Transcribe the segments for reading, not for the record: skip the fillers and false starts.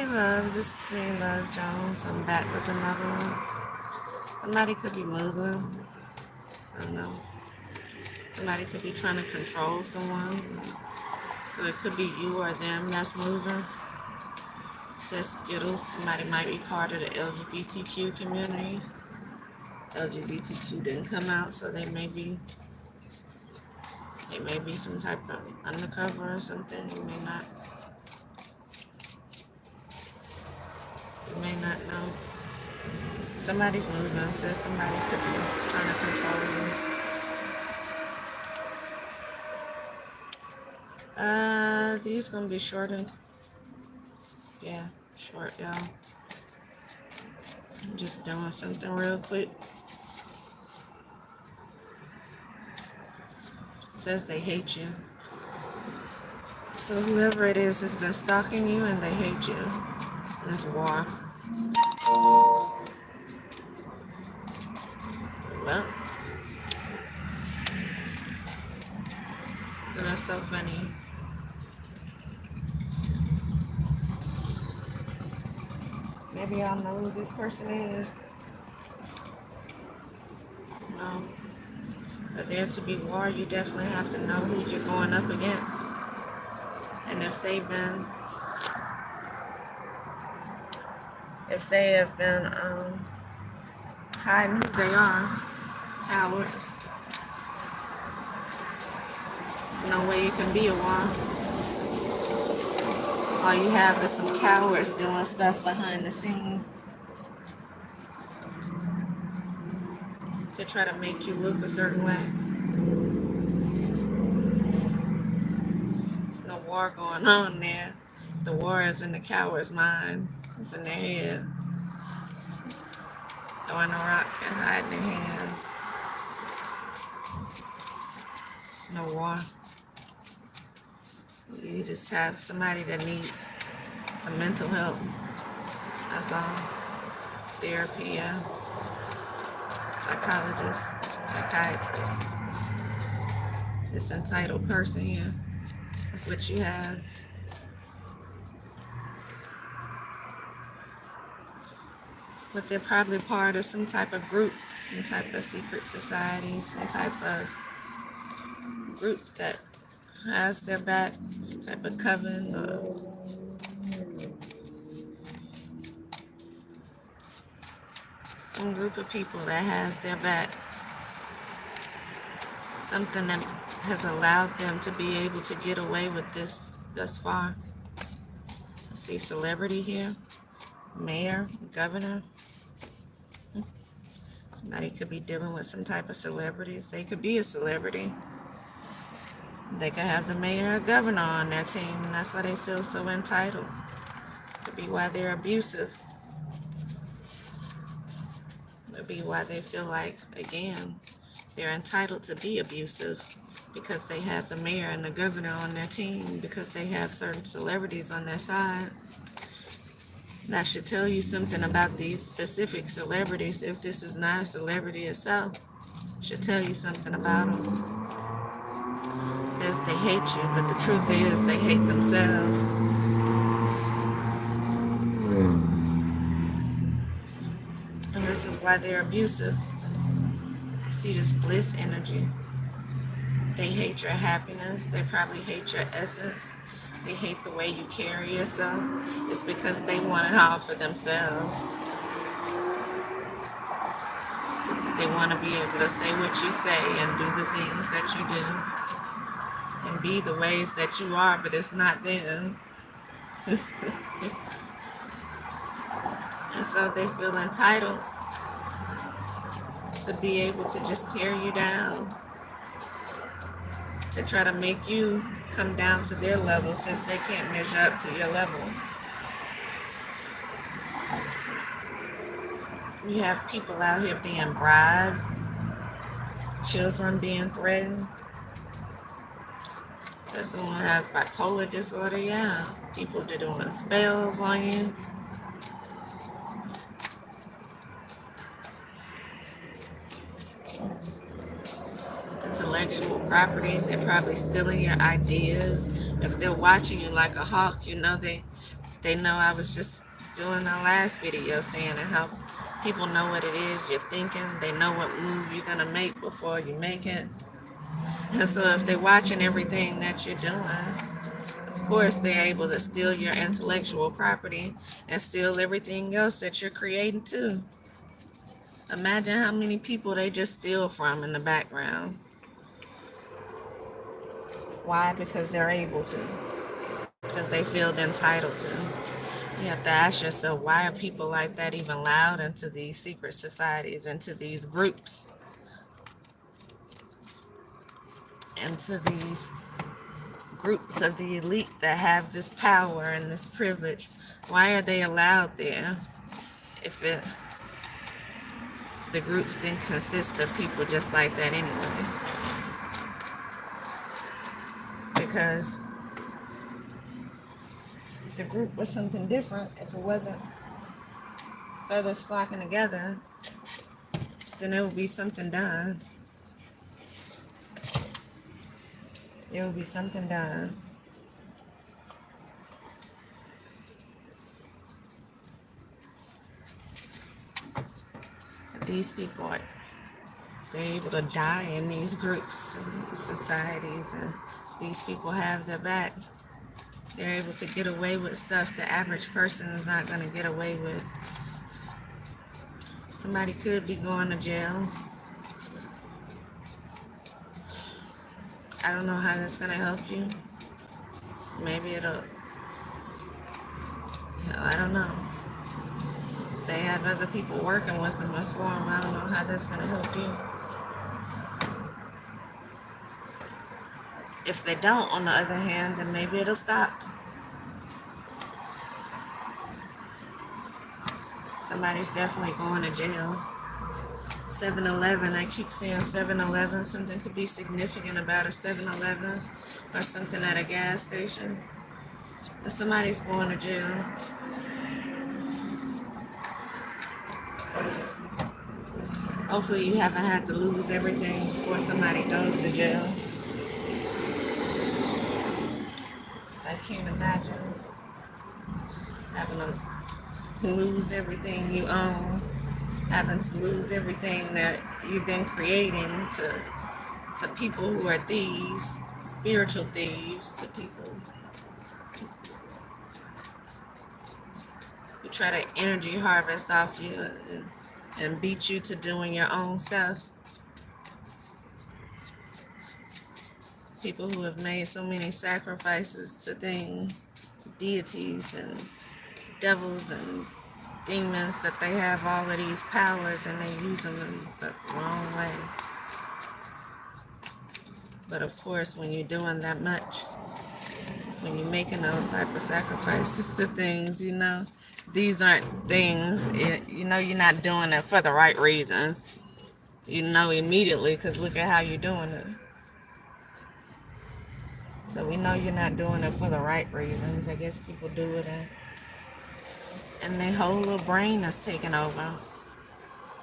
Loves, this is me, Luv Jones. I'm back with another one. Somebody could be Muslim. I don't know. Somebody could be trying to control someone. So it could be you or them that's moving. Says Skittles. Somebody might be part of the LGBTQ community. LGBTQ didn't come out, so they may be some type of undercover or something. You may not know. Somebody's moving, so somebody could be trying to control you. These gonna be short and short, y'all. I'm just doing something real quick. Says they hate you. So whoever it is has been stalking you and they hate you. And it's war. Well, so that's so funny. Maybe y'all know who this person is. No. But there to be war, you definitely have to know who you're going up against. And if they have been hiding who they are, cowards. There's no way you can be a war. All you have is some cowards doing stuff behind the scene to try to make you look a certain way. There's no war going on there. The war is in the coward's mind. It's in their head. Throwing a rock and hiding their hands. It's no war. You just have somebody that needs some mental help. That's all. Therapy, yeah. Psychologist, psychiatrist. This entitled person here. That's what you have. But they're probably part of some type of group, some type of secret society, some type of group that has their back, some type of coven or some group of people that has their back. Something that has allowed them to be able to get away with this thus far. I see celebrity here, mayor, governor. Somebody could be dealing with some type of celebrities. They could be a celebrity. They could have the mayor or governor on their team, and that's why they feel so entitled. Could be why they're abusive. Could be why they feel like, again, they're entitled to be abusive because they have the mayor and the governor on their team, because they have certain celebrities on their side. That should tell you something about these specific celebrities. If this is not a celebrity itself, it should tell you something about them. It says they hate you, but the truth is they hate themselves. And this is why they're abusive. I see this bliss energy. They hate your happiness. They probably hate your essence. They hate the way you carry yourself. It's because they want it all for themselves. They want to be able to say what you say and do the things that you do and be the ways that you are, but it's not them. And so they feel entitled to be able to just tear you down, to try to make you come down to their level since they can't measure up to your level. You have people out here being bribed, children being threatened. That someone has bipolar disorder, yeah. People are doing spells on you. Intellectual property, they're probably stealing your ideas. If they're watching you like a hawk, you know They know I was just doing our last video saying how people know what it is you're thinking. They know what move you're going to make before you make it. And so if they're watching everything that you're doing, of course they're able to steal your intellectual property and steal everything else that you're creating too. Imagine how many people they just steal from in the background. Why? Because they're able to. Because they feel entitled to. You have to ask yourself, why are people like that even allowed into these secret societies, into these groups, into these groups of the elite that have this power and this privilege? Why are they allowed there if the groups didn't consist of people just like that anyway? Because if the group was something different, if it wasn't feathers flocking together, then there would be something done. There would be something done. These people are they're able to die in these groups, these societies, and these people have their back. They're able to get away with stuff the average person is not going to get away with. Somebody could be going to jail. I don't know how that's going to help you. Maybe it'll, I don't know. They have other people working with them and for them. I don't know how that's going to help you. If they don't, on the other hand, then maybe it'll stop. Somebody's definitely going to jail. 7-Eleven, I keep saying 7-Eleven. Something could be significant about a 7-Eleven or something at a gas station. But somebody's going to jail. Hopefully you haven't had to lose everything before somebody goes to jail. I can't imagine having to lose everything you own, having to lose everything that you've been creating to people who are thieves, spiritual thieves, to people who try to energy harvest off you and beat you to doing your own stuff. People who have made so many sacrifices to things, deities and devils and demons, that they have all of these powers and they use them in the wrong way. But of course, when you're doing that much, when you're making those type of sacrifices to things, these aren't things, you're not doing it for the right reasons. You know immediately, because look at how you're doing it. So we know you're not doing it for the right reasons. I guess people do it and their whole little brain is taken over.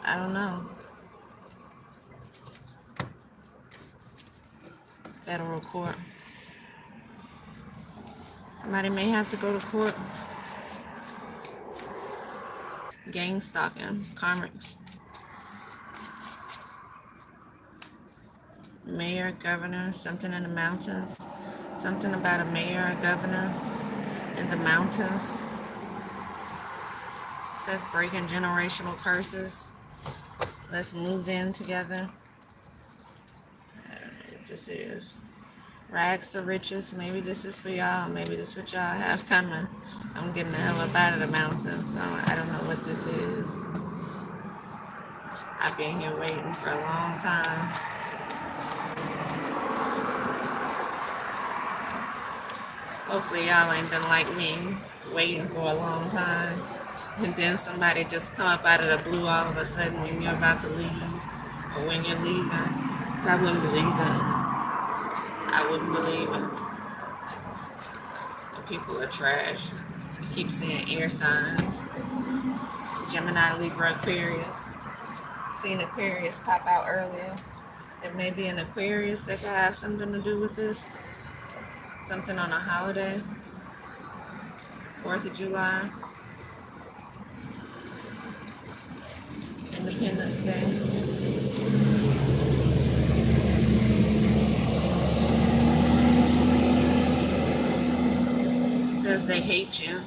I don't know. Federal court. Somebody may have to go to court. Gang stalking, karmics. Mayor, governor, something in the mountains. Something about a mayor, a governor in the mountains. It says breaking generational curses. Let's move in together. I don't know what this is. Rags to riches. Maybe this is for y'all. Maybe this is what y'all have coming. I'm getting the hell up out of the mountains, so I don't know what this is. I've been here waiting for a long time. Hopefully y'all ain't been like me, waiting for a long time. And then somebody just come up out of the blue all of a sudden when you're about to leave or when you're leaving. So I wouldn't believe it. I wouldn't believe it. And people are trash. Keep seeing air signs. Gemini, Libra, Aquarius. Seen Aquarius pop out earlier. There may be an Aquarius that could have something to do with this. Something on a holiday. 4th of July, Independence Day. It says they hate you.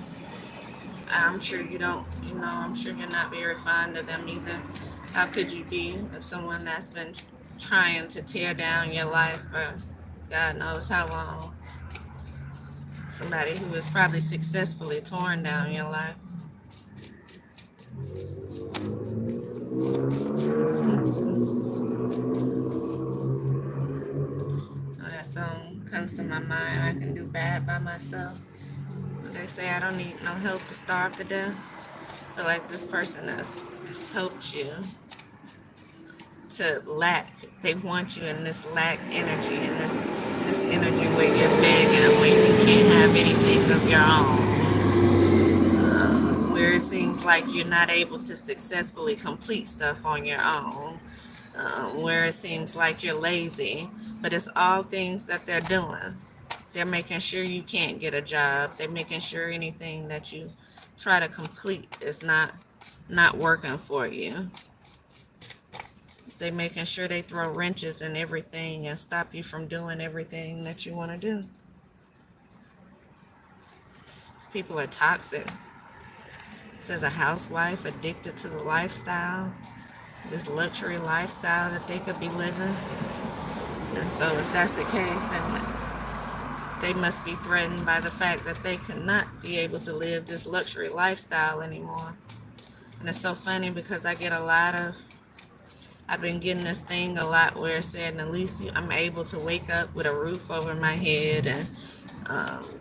I'm sure you don't, I'm sure you're not very fond of them either. How could you be if someone that's been trying to tear down your life for God knows how long? Somebody who has probably successfully torn down your life. That song comes to my mind. I can do bad by myself. They say I don't need no help to starve to death. But like this person has helped you to lack. They want you in this lack energy, in this energy where you're begging, where you can't have anything of your own, where it seems like you're not able to successfully complete stuff on your own, where it seems like you're lazy. But it's all things that they're doing. They're making sure you can't get a job. They're making sure anything that you try to complete is not working for you. They're making sure they throw wrenches in everything and stop you from doing everything that you want to do. These people are toxic. It says a housewife addicted to the lifestyle, this luxury lifestyle that they could be living. And so if that's the case, then they must be threatened by the fact that they could not be able to live this luxury lifestyle anymore. And it's so funny because I've been getting this thing a lot where it said, at least I'm able to wake up with a roof over my head and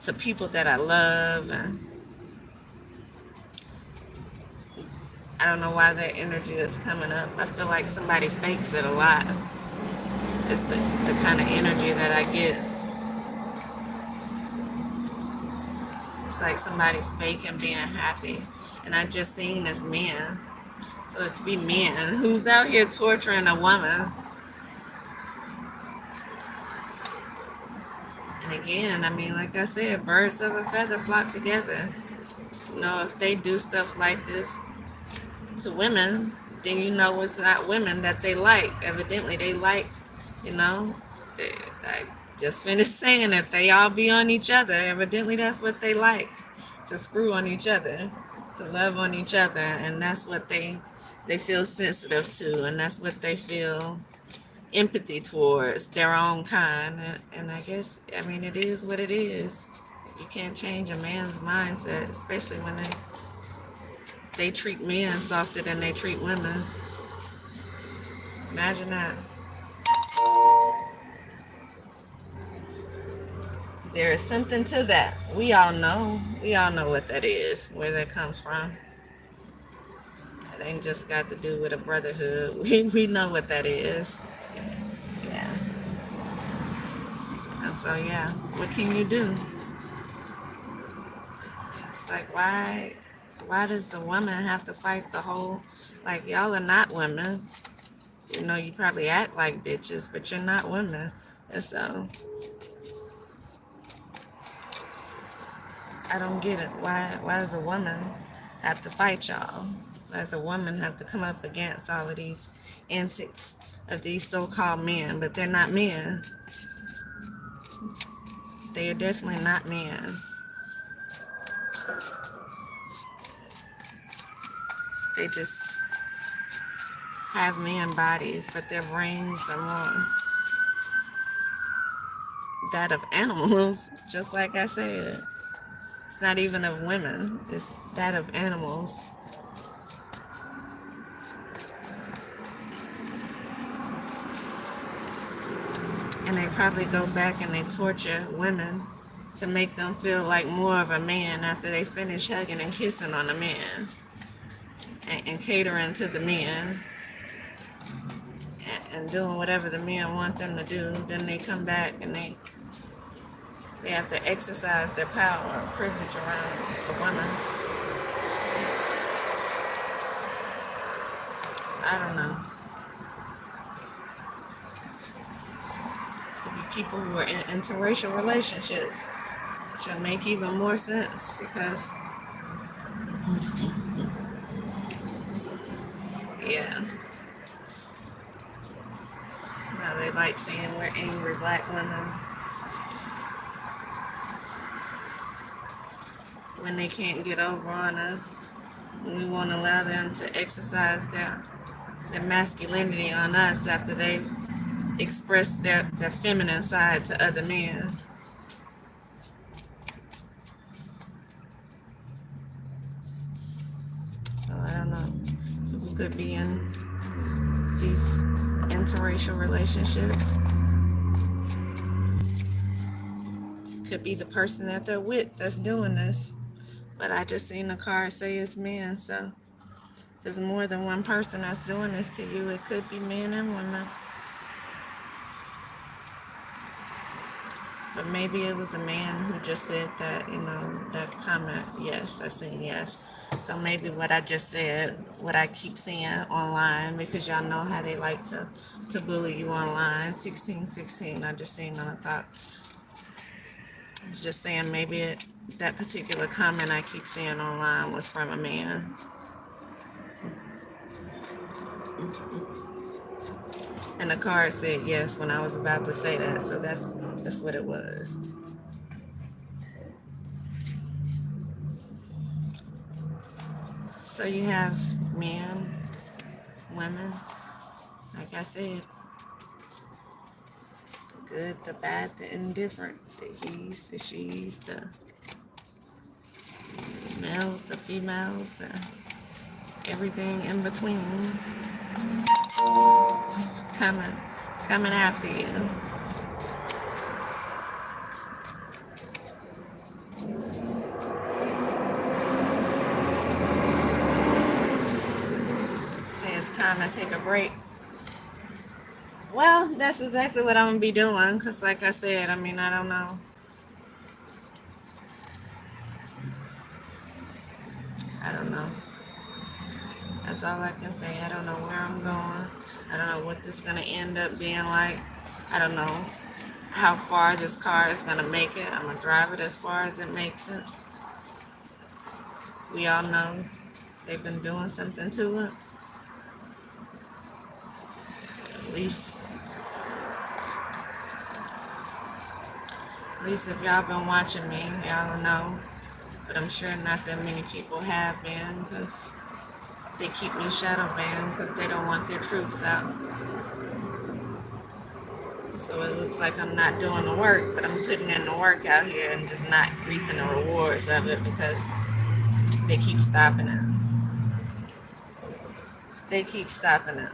to people that I love. And I don't know why that energy is coming up. I feel like somebody fakes it a lot. It's the kind of energy that I get. It's like somebody's faking being happy. And I just seen this men. So it could be men who's out here torturing a woman. And again, I mean, like I said, birds of a feather flock together. If they do stuff like this to women, then it's not women that they like. Evidently, they like, I just finished saying that they all be on each other. Evidently, that's what they like, to screw on each other, to love on each other. And that's what they feel sensitive to, and that's what they feel empathy towards, their own kind. And I guess, it is what it is. You can't change a man's mindset, especially when they treat men softer than they treat women. Imagine that. There is something to that. We all know what that is, where that comes from. It ain't just got to do with a brotherhood. We know what that is. Yeah. And so, yeah, what can you do? It's like, why does the woman have to fight the whole, like, y'all are not women. You probably act like bitches, but you're not women. And so, I don't get it. Why does a woman have to fight y'all? Why does a woman have to come up against all of these antics of these so-called men? But they're not men. They are definitely not men. They just have man bodies, but their brains are more that of animals, just like I said. It's not even of women, it's that of animals. And they probably go back and they torture women to make them feel like more of a man after they finish hugging and kissing on a man and catering to the men and doing whatever the men want them to do. Then they come back and they have to exercise their power and privilege around a woman. I don't know. It's going to be people who are in interracial relationships, which will make even more sense because Yeah. Now they like saying we're angry black women when they can't get over on us. We won't allow them to exercise their masculinity on us after they've expressed their feminine side to other men. So I don't know. People could be in these interracial relationships. Could be the person that they're with that's doing this. But I just seen the card say it's men, so there's more than one person that's doing this to you. It could be men and women. But maybe it was a man who just said that, that comment. Yes, I seen yes. So maybe what I just said, what I keep seeing online, because y'all know how they like to bully you online. 1616, I just seen on the thought. I was just saying maybe that particular comment I keep seeing online was from a man. And the card said yes when I was about to say that, so that's what it was. So you have men, women, like I said, the good, the bad, the indifferent, the he's, the she's, the males, the females, the everything in between. It's coming after you. Say it's time to take a break. Well, that's exactly what I'm gonna be doing, because like I said, I don't know. I don't know. That's all I can say. I don't know where I'm going. I don't know what this is gonna end up being like. I don't know how far this car is gonna make it. I'm gonna drive it as far as it makes it. We all know they've been doing something to it. At least if y'all been watching me, y'all know. But I'm sure not that many people have been, because they keep me shadow banned because they don't want their truths out. So it looks like I'm not doing the work, but I'm putting in the work out here and just not reaping the rewards of it because they keep stopping it. They keep stopping it.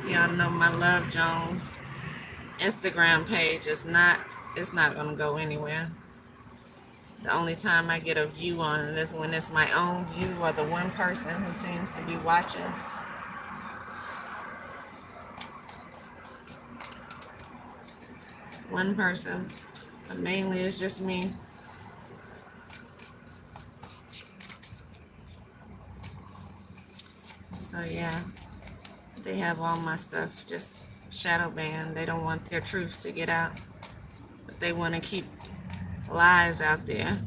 Y'all know my Luv Jones Instagram page it's not gonna go anywhere. The only time I get a view on it is when it's my own view or the one person who seems to be watching. One person, but mainly it's just me. So yeah, they have all my stuff just shadow banned. They don't want their truths to get out, but they want to keep lies out there.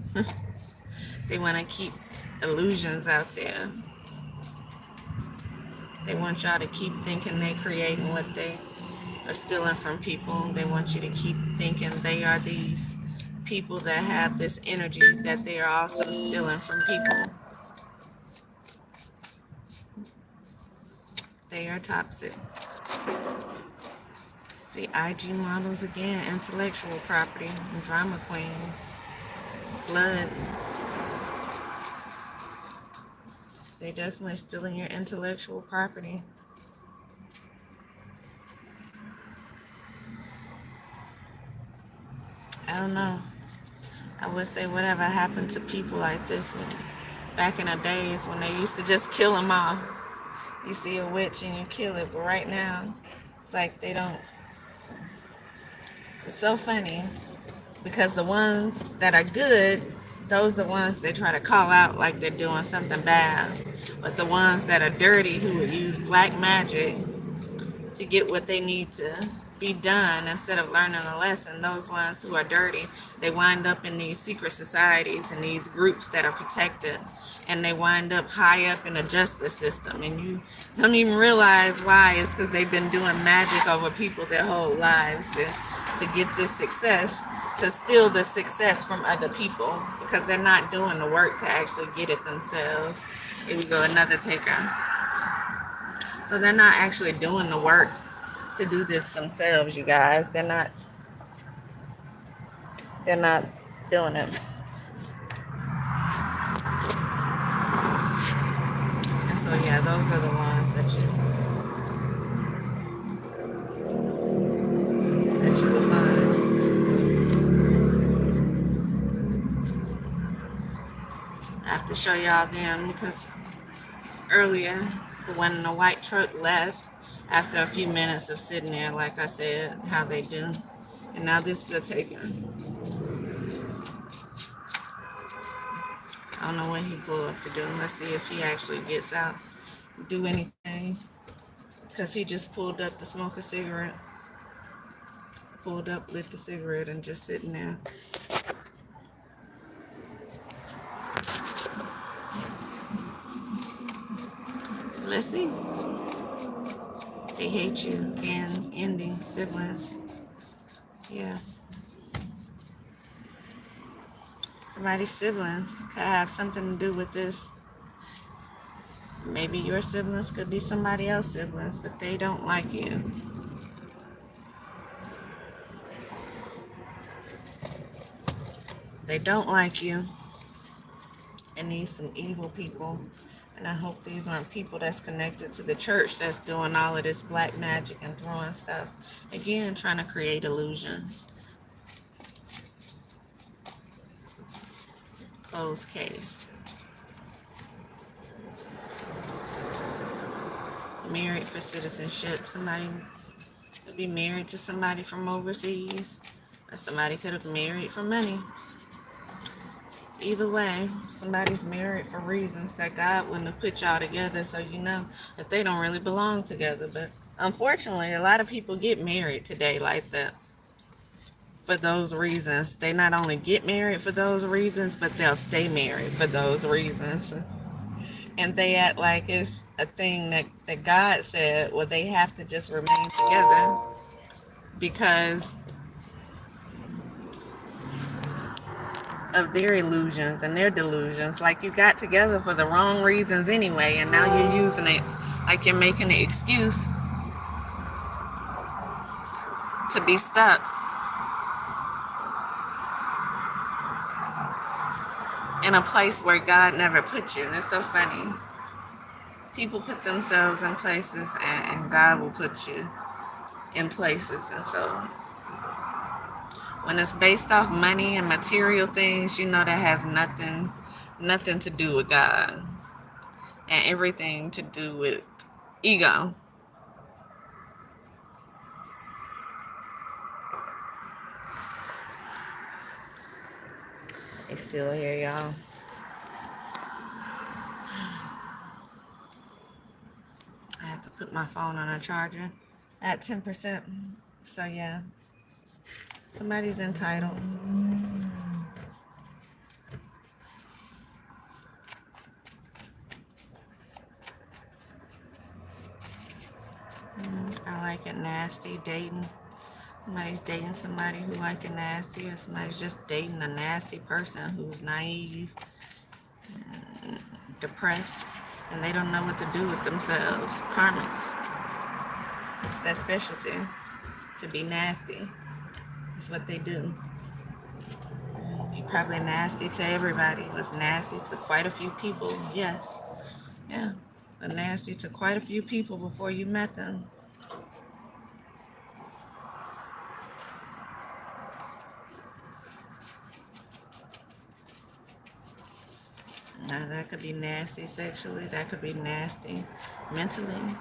They want to keep illusions out there. They want y'all to keep thinking they're creating what they are stealing from people. They want you to keep thinking they are these people that have this energy that they are also stealing from people. They are toxic. See, IG models again, intellectual property, and drama queens, blood. They definitely stealing your intellectual property. I don't know. I would say whatever happened to people like this back in the days when they used to just kill them off. You see a witch and you kill it, but right now, it's like they don't. It's so funny because the ones that are good, those are the ones they try to call out like they're doing something bad. But the ones that are dirty, who would use black magic to get what they need to be done instead of learning a lesson. Those ones who are dirty, they wind up in these secret societies and these groups that are protected, and they wind up high up in the justice system, and you don't even realize why. It's because they've been doing magic over people their whole lives to get this success, to steal the success from other people, because they're not doing the work to actually get it themselves. Here we go, another taker. So they're not actually doing the work to do this themselves, you guys. They're not doing it. And so yeah, those are the ones that you will find. I have to show y'all them because earlier the one in the white truck left after a few minutes of sitting there, like I said, how they do. And now this is a taker. I don't know what he pulled up to do. Let's see if he actually gets out, do anything. Because he just pulled up to smoke a cigarette. Pulled up, lit the cigarette, and just sitting there. Let's see. They hate you. And ending siblings. Yeah. Somebody's siblings could have something to do with this. Maybe your siblings could be somebody else's siblings, but they don't like you. They don't like you. And these some evil people. And I hope these aren't people that's connected to the church that's doing all of this black magic and throwing stuff. Again, trying to create illusions. Closed case. Married for citizenship. Somebody could be married to somebody from overseas. Or somebody could have married for money. Either way, somebody's married for reasons that God wouldn't have put y'all together, so you know that they don't really belong together. But unfortunately, a lot of people get married today like that for those reasons. They not only get married for those reasons, but they'll stay married for those reasons. And they act like it's a thing that God said, well, they have to just remain together because of their illusions and their delusions. Like, you got together for the wrong reasons anyway, and now you're using it like you're making an excuse to be stuck in a place where God never put you. It's so funny. People put themselves in places, and God will put you in places. And so when it's based off money and material things, you know that has nothing to do with God, and everything to do with ego. They still here, y'all. I have to put my phone on a charger at 10%. So yeah, somebody's entitled. I like it nasty, dating. Somebody's dating somebody who like it nasty, or somebody's just dating a nasty person who's naive, depressed, and they don't know what to do with themselves. Karmics. It's that specialty, to be nasty. It's what they do. You're probably nasty to everybody. Was nasty to quite a few people, yes. Yeah, but nasty to quite a few people before you met them. Now, that could be nasty sexually. That could be nasty mentally.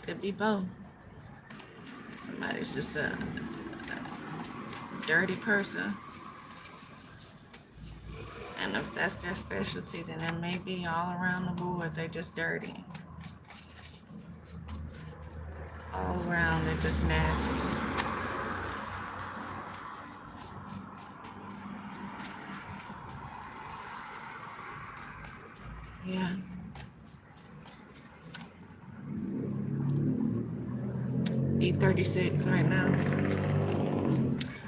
Could be both. Somebody's just a dirty person. And if that's their specialty, then it may be all around the board. They're just dirty. all around. They're just nasty. Yeah. 8:36 right now.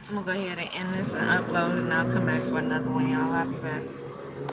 I'm gonna go ahead and end this and upload, and I'll come back for another one, y'all. I'll be back.